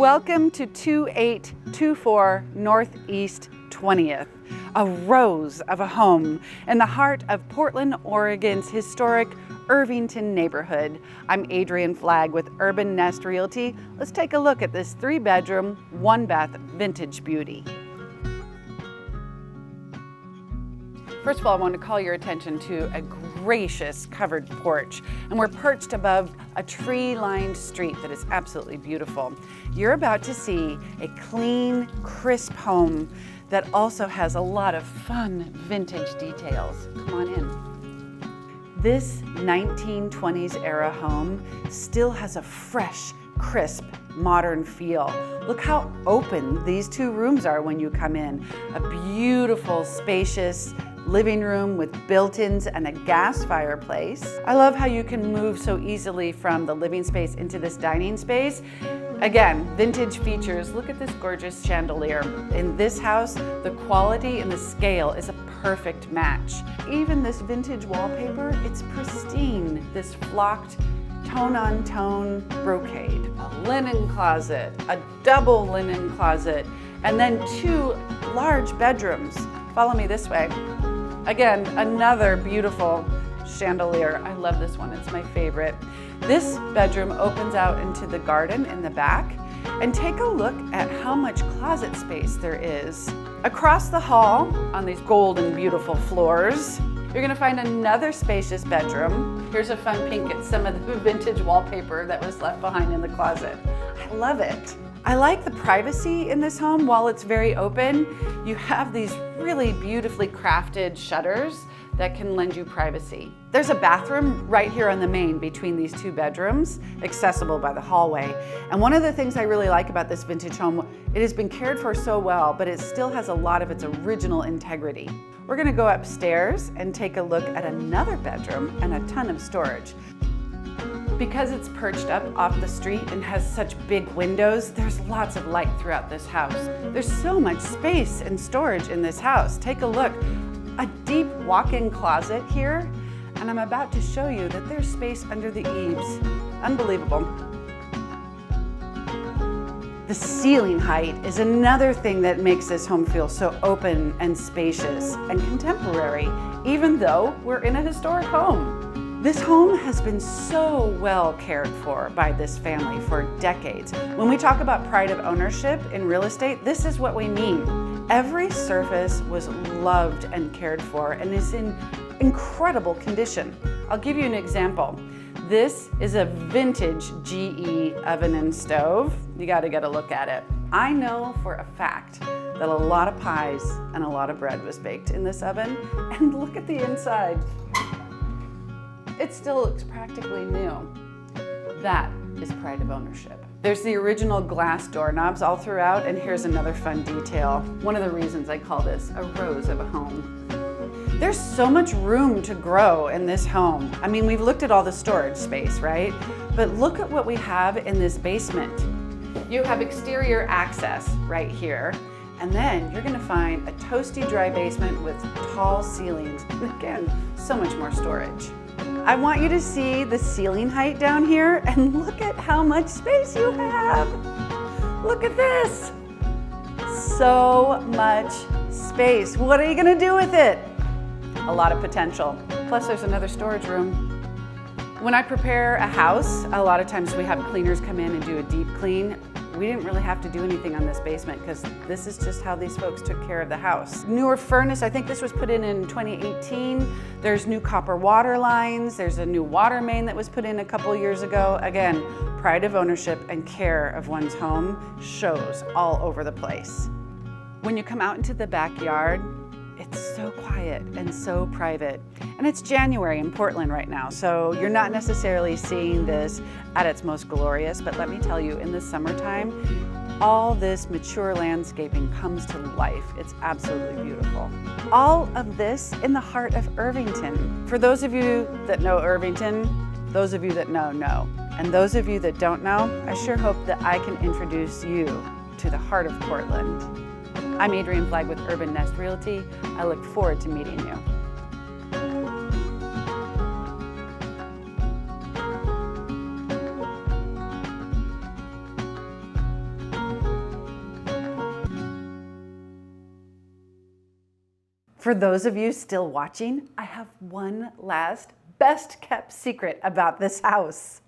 Welcome to 2824 Northeast 20th, a rose of a home in the heart of Portland, Oregon's historic Irvington neighborhood. I'm Adrienne Flagg with Urban Nest Realty. Let's take a look at this 3-bedroom, 1-bath vintage beauty. First of all, I want to call your attention to a gracious covered porch, and we're perched above a tree-lined street that is absolutely beautiful. You're about to see a clean, crisp home that also has a lot of fun vintage details. Come on in. This 1920s era home still has a fresh, crisp, modern feel. Look how open these 2 rooms are when you come in. A beautiful, spacious living room with built-ins and a gas fireplace. I love how you can move so easily from the living space into this dining space. Again, vintage features. Look at this gorgeous chandelier. In this house, the quality and the scale is a perfect match. Even this vintage wallpaper, it's pristine. This flocked tone-on-tone brocade. A linen closet, a double linen closet, and then 2 large bedrooms. Follow me this way. Again, another beautiful chandelier. I love this one, it's my favorite. This bedroom opens out into the garden in the back, and take a look at how much closet space there is. Across the hall, on these golden beautiful floors, you're gonna find another spacious bedroom. Here's a fun pink at some of the vintage wallpaper that was left behind in the closet. I love it. I like the privacy in this home. While it's very open, you have these really beautifully crafted shutters that can lend you privacy. There's a bathroom right here on the main between these 2 bedrooms, accessible by the hallway. And one of the things I really like about this vintage home, it has been cared for so well, but it still has a lot of its original integrity. We're gonna go upstairs and take a look at another bedroom and a ton of storage. Because it's perched up off the street and has such big windows, there's lots of light throughout this house. There's so much space and storage in this house. Take a look. A deep walk-in closet here, and I'm about to show you that there's space under the eaves. Unbelievable. The ceiling height is another thing that makes this home feel so open and spacious and contemporary, even though we're in a historic home. This home has been so well cared for by this family for decades. When we talk about pride of ownership in real estate, this is what we mean. Every surface was loved and cared for and is in incredible condition. I'll give you an example. This is a vintage GE oven and stove. You gotta get a look at it. I know for a fact that a lot of pies and a lot of bread was baked in this oven, and look at the inside. It still looks practically new. That is pride of ownership. There's the original glass doorknobs all throughout, and here's another fun detail. One of the reasons I call this a rose of a home. There's so much room to grow in this home. I mean, we've looked at all the storage space, right? But look at what we have in this basement. You have exterior access right here, and then you're gonna find a toasty dry basement with tall ceilings. And again, so much more storage. I want you to see the ceiling height down here and look at how much space you have. Look at this. So much space. What are you gonna do with it? A lot of potential. Plus there's another storage room. When I prepare a house, a lot of times we have cleaners come in and do a deep clean. We didn't really have to do anything on this basement because this is just how these folks took care of the house. Newer furnace, I think this was put in 2018. There's new copper water lines. There's a new water main that was put in a couple years ago. Again, pride of ownership and care of one's home shows all over the place. When you come out into the backyard, it's so quiet and so private. And it's January in Portland right now, so you're not necessarily seeing this at its most glorious, but let me tell you, in the summertime, all this mature landscaping comes to life. It's absolutely beautiful. All of this in the heart of Irvington. For those of you that know Irvington, those of you that know. And those of you that don't know, I sure hope that I can introduce you to the heart of Portland. I'm Adrienne Flagg with Urban Nest Realty. I look forward to meeting you. For those of you still watching, I have one last best kept secret about this house.